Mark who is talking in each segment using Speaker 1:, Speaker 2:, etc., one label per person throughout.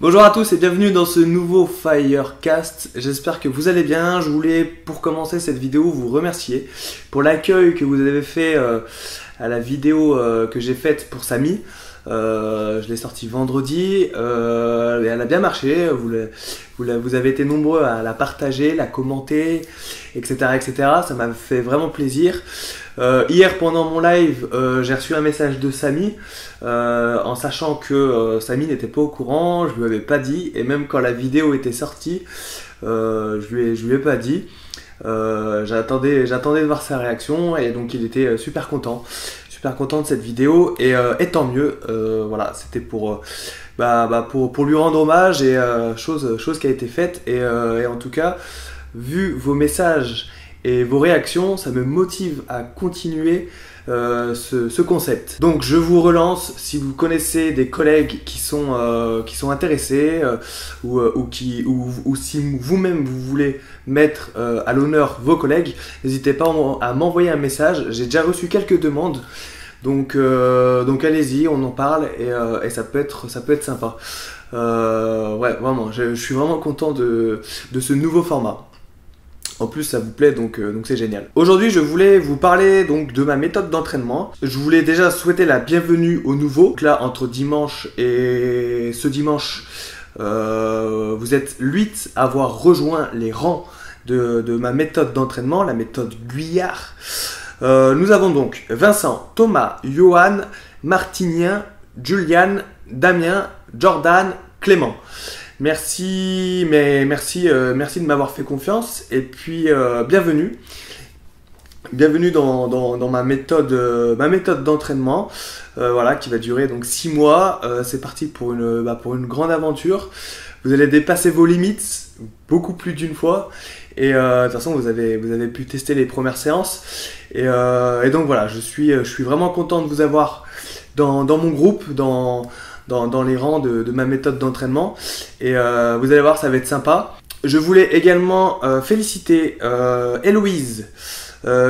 Speaker 1: Bonjour à tous et bienvenue dans ce nouveau Firecast. J'espère que vous allez bien. Je voulais, pour commencer cette vidéo, vous remercier pour l'accueil que vous avez fait à la vidéo que j'ai faite pour Samy. Je l'ai sortie vendredi et elle a bien marché. Vous avez été nombreux à la partager, la commenter, etc., etc. Ça m'a fait vraiment plaisir. Hier pendant mon live, j'ai reçu un message de Samy en sachant que Samy n'était pas au courant, je lui avais pas dit, et même quand la vidéo était sortie, je lui ai pas dit. J'attendais de voir sa réaction et donc il était super content de cette vidéo et tant mieux. Voilà, c'était pour lui rendre hommage et chose qui a été faite et en tout cas, vu vos messages et vos réactions, ça me motive à continuer ce concept. Donc je vous relance, si vous connaissez des collègues qui sont intéressés ou si vous-même vous voulez mettre à l'honneur vos collègues, n'hésitez pas à m'envoyer un message. J'ai déjà reçu quelques demandes, donc allez-y, on en parle et ça peut être sympa. Ouais, vraiment, je suis vraiment content de ce nouveau format. En plus, ça vous plaît, donc c'est génial. Aujourd'hui, je voulais vous parler donc de ma méthode d'entraînement. Je voulais déjà souhaiter la bienvenue aux nouveaux. Donc là, entre dimanche et ce dimanche, vous êtes 8 à avoir rejoint les rangs de ma méthode d'entraînement, la méthode Guyard. Nous avons donc Vincent, Thomas, Johan, Martinien, Julian, Damien, Jordan, Clément. Merci de m'avoir fait confiance et puis bienvenue dans ma méthode d'entraînement, voilà, qui va durer donc 6 mois. C'est parti pour une grande aventure. Vous allez dépasser vos limites beaucoup plus d'une fois et de toute façon vous avez pu tester les premières séances et donc voilà, je suis vraiment content de vous avoir dans mon groupe, dans les rangs de ma méthode d'entraînement et vous allez voir, ça va être sympa. Je voulais également féliciter Héloïse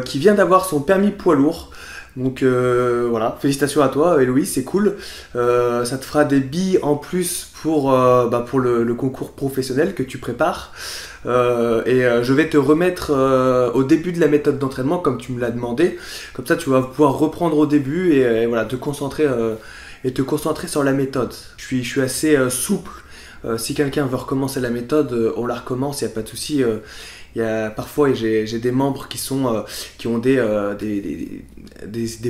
Speaker 1: qui vient d'avoir son permis poids lourd. Donc voilà, félicitations à toi Héloïse, c'est cool. Ça te fera des billes en plus pour le concours professionnel que tu prépares. Je vais te remettre au début de la méthode d'entraînement comme tu me l'as demandé. Comme ça tu vas pouvoir reprendre au début et voilà, te concentrer sur la méthode. Je suis assez souple. Si quelqu'un veut recommencer la méthode, on la recommence, il n'y a pas de souci. Parfois j'ai des membres qui ont des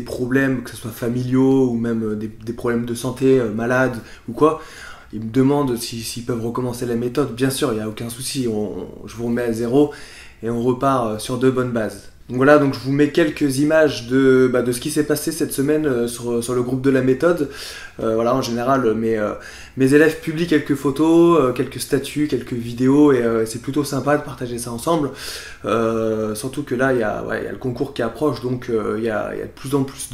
Speaker 1: problèmes, que ce soit familiaux ou même des problèmes de santé, malades ou quoi. Ils me demandent s'ils peuvent recommencer la méthode. Bien sûr, il n'y a aucun souci. Je vous remets à zéro et on repart sur de bonnes bases. Donc voilà, donc je vous mets quelques images de ce qui s'est passé cette semaine sur le groupe de la méthode. Voilà, en général, mes élèves publient quelques photos, quelques statuts, quelques vidéos et c'est plutôt sympa de partager ça ensemble. Surtout que là, il y a le concours qui approche, donc il y a de plus en plus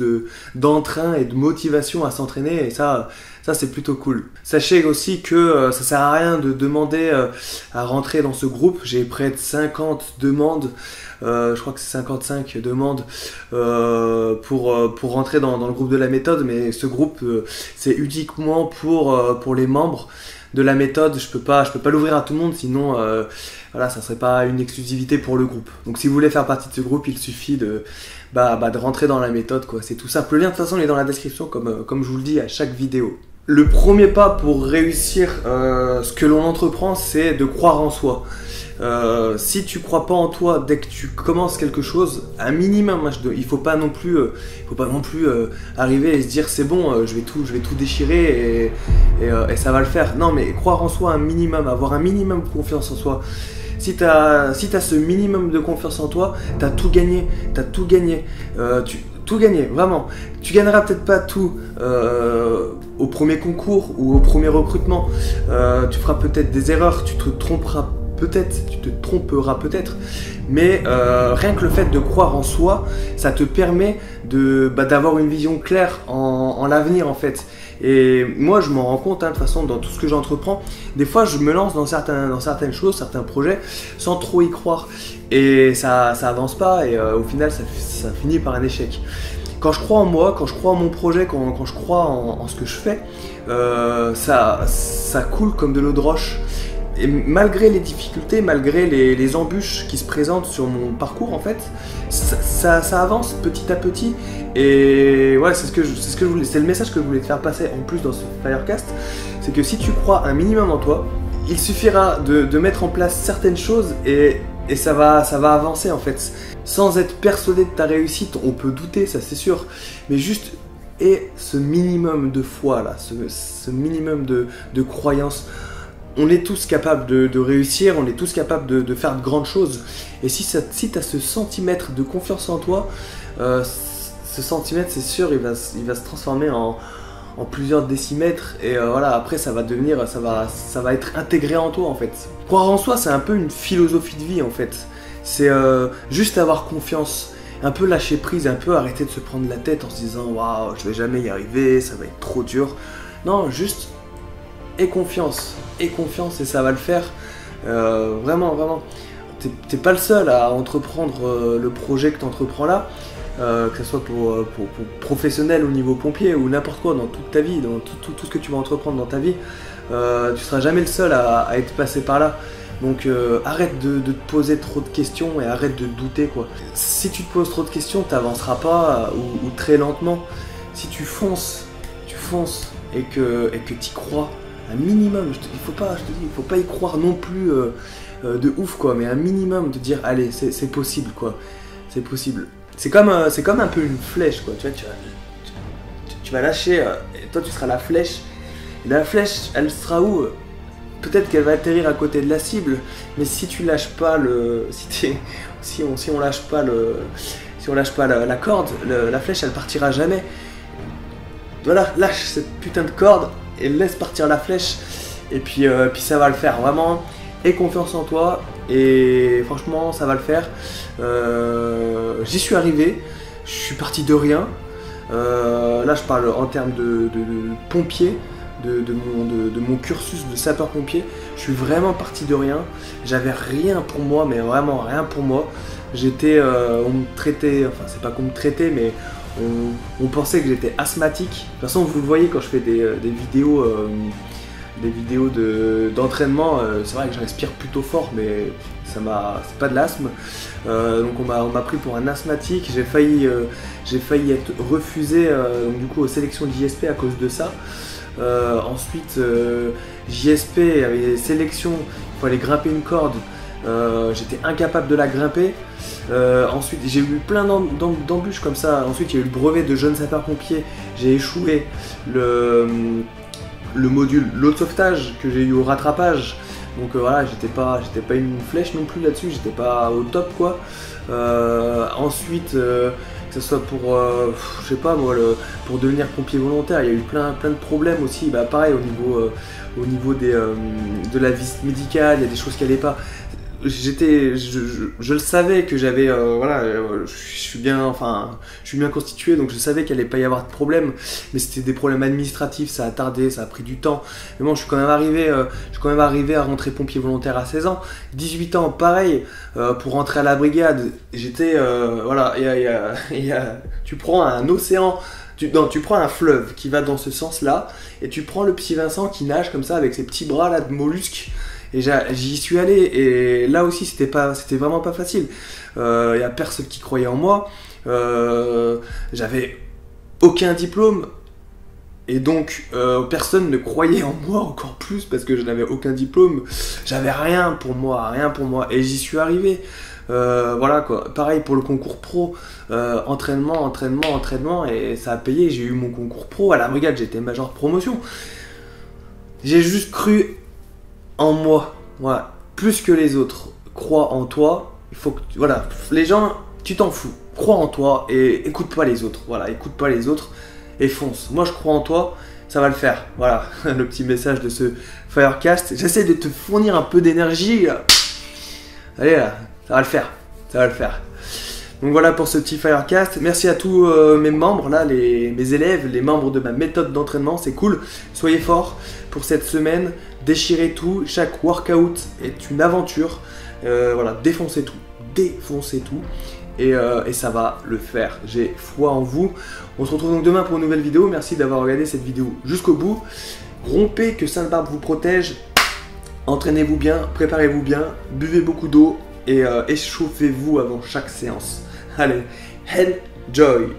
Speaker 1: d'entrain et de motivation à s'entraîner et ça c'est plutôt cool. Sachez aussi que ça sert à rien de demander à rentrer dans ce groupe. J'ai près de 50 demandes. Je crois que c'est 55 demandes pour rentrer dans le groupe de la méthode, mais ce groupe c'est uniquement pour les membres de la méthode. Je peux pas l'ouvrir à tout le monde, sinon voilà, ça serait pas une exclusivité pour le groupe. Donc si vous voulez faire partie de ce groupe, il suffit de rentrer dans la méthode, quoi. C'est tout simple. Le lien de toute façon il est dans la description comme je vous le dis à chaque vidéo. Le premier pas pour réussir ce que l'on entreprend, c'est de croire en soi. Si tu crois pas en toi dès que tu commences quelque chose, un minimum, il faut pas non plus arriver et se dire c'est bon, je vais tout déchirer et ça va le faire. Non, mais croire en soi un minimum, avoir un minimum de confiance en soi. Si t'as ce minimum de confiance en toi, t'as tout gagné, tout gagné, vraiment. Tu gagneras peut-être pas tout au premier concours ou au premier recrutement. Tu feras peut-être des erreurs, tu te tromperas peut-être, mais rien que le fait de croire en soi, ça te permet d'avoir une vision claire en l'avenir en fait. Et moi je m'en rends compte, de toute façon, dans tout ce que j'entreprends, des fois je me lance dans certaines choses, certains projets, sans trop y croire, et ça avance pas, et au final ça finit par un échec. Quand je crois en moi, quand je crois en mon projet, quand je crois en ce que je fais, ça coule comme de l'eau de roche. Et malgré les difficultés, malgré les embûches qui se présentent sur mon parcours, en fait, ça avance petit à petit. Et ouais, c'est le message que je voulais te faire passer en plus dans ce Firecast. C'est que si tu crois un minimum en toi, il suffira de mettre en place certaines choses et ça va avancer en fait. Sans être persuadé de ta réussite, on peut douter, ça c'est sûr, mais juste et ce minimum de foi là, ce minimum de croyance. On est tous capables de réussir, on est tous capables de faire de grandes choses. Et si tu as ce centimètre de confiance en toi, ce centimètre, c'est sûr, il va se transformer en plusieurs décimètres. Et voilà, après, ça va être intégré en toi, en fait. Croire en soi, c'est un peu une philosophie de vie, en fait. C'est juste avoir confiance, un peu lâcher prise, un peu arrêter de se prendre la tête en se disant « Waouh, je vais jamais y arriver, ça va être trop dur. » Non, juste aie confiance et ça va le faire. Vraiment, vraiment. T'es pas le seul à entreprendre le projet que tu entreprends là, que ce soit pour professionnel au niveau pompier ou n'importe quoi dans toute ta vie, dans tout ce que tu vas entreprendre dans ta vie. Tu seras jamais le seul à être passé par là. Donc arrête de te poser trop de questions et arrête de douter quoi. Si tu te poses trop de questions, t'avanceras pas ou très lentement. Si tu fonces et que t'y crois, un minimum, il faut pas y croire non plus de ouf quoi, mais un minimum de dire allez c'est possible quoi, c'est possible. C'est comme un peu une flèche quoi, tu vois, tu vas lâcher, et toi tu seras la flèche, et la flèche elle sera où? Peut-être qu'elle va atterrir à côté de la cible, mais si tu lâches pas si on lâche pas la corde, la flèche elle partira jamais. Voilà, lâche cette putain de corde et laisse partir la flèche, et puis ça va le faire, vraiment, aie confiance en toi, et franchement ça va le faire. J'y suis arrivé, je suis parti de rien, là je parle en termes de pompier, de mon cursus de sapeur-pompier, je suis vraiment parti de rien, j'avais rien pour moi, mais vraiment rien pour moi, on me traitait, enfin c'est pas qu'on me traitait, mais on pensait que j'étais asthmatique. De toute façon, vous le voyez quand je fais des vidéos d'entraînement, c'est vrai que je respire plutôt fort, mais c'est pas de l'asthme. Donc on m'a pris pour un asthmatique. J'ai failli être refusé donc du coup aux sélections de JSP à cause de ça. Ensuite, JSP avait des sélections, il fallait grimper une corde. J'étais incapable de la grimper. Ensuite j'ai eu plein d'embûches comme ça. Ensuite il y a eu le brevet de jeune sapeur-pompier, j'ai échoué le module l'eau de sauvetage que j'ai eu au rattrapage. Donc voilà, j'étais pas une flèche non plus là-dessus, j'étais pas au top quoi. Ensuite que ce soit pour je sais pas moi, pour devenir pompier volontaire, il y a eu plein de problèmes aussi. Bah pareil au niveau de la visite médicale, il y a des choses qui allaient pas. Je le savais que j'avais voilà, je suis bien constitué, donc je savais qu'il allait pas y avoir de problème, mais c'était des problèmes administratifs, ça a tardé, ça a pris du temps. Mais bon, je suis quand même arrivé à rentrer pompier volontaire à 16 ans, 18 ans pareil, pour rentrer à la brigade, j'étais voilà, tu prends un océan. Tu prends un fleuve qui va dans ce sens-là, et tu prends le petit Vincent qui nage comme ça avec ses petits bras là de mollusque. Et j'y suis allé, et là aussi c'était vraiment pas facile. Y a personne qui croyait en moi. J'avais aucun diplôme, et donc personne ne croyait en moi encore plus parce que je n'avais aucun diplôme. J'avais rien pour moi, et j'y suis arrivé. Voilà quoi. Pareil pour le concours pro, entraînement, et ça a payé. J'ai eu mon concours pro à la brigade, j'étais major de promotion. J'ai juste cru en moi, voilà, plus que les autres. Crois en toi, il faut que voilà, les gens, tu t'en fous, crois en toi et écoute pas les autres, voilà, écoute pas les autres et fonce. Moi je crois en toi, ça va le faire, voilà, le petit message de ce Firecast. J'essaie de te fournir un peu d'énergie, allez là, ça va le faire. Donc voilà pour ce petit Firecast. Merci à tous mes membres, là, mes élèves, les membres de ma méthode d'entraînement, c'est cool. Soyez forts pour cette semaine, déchirez tout, chaque workout est une aventure. Voilà, défoncez tout. et ça va le faire. J'ai foi en vous. On se retrouve donc demain pour une nouvelle vidéo. Merci d'avoir regardé cette vidéo jusqu'au bout. Rompez, que Sainte-Barbe vous protège. Entraînez-vous bien, préparez-vous bien, buvez beaucoup d'eau et échauffez-vous avant chaque séance. Allez, enjoy!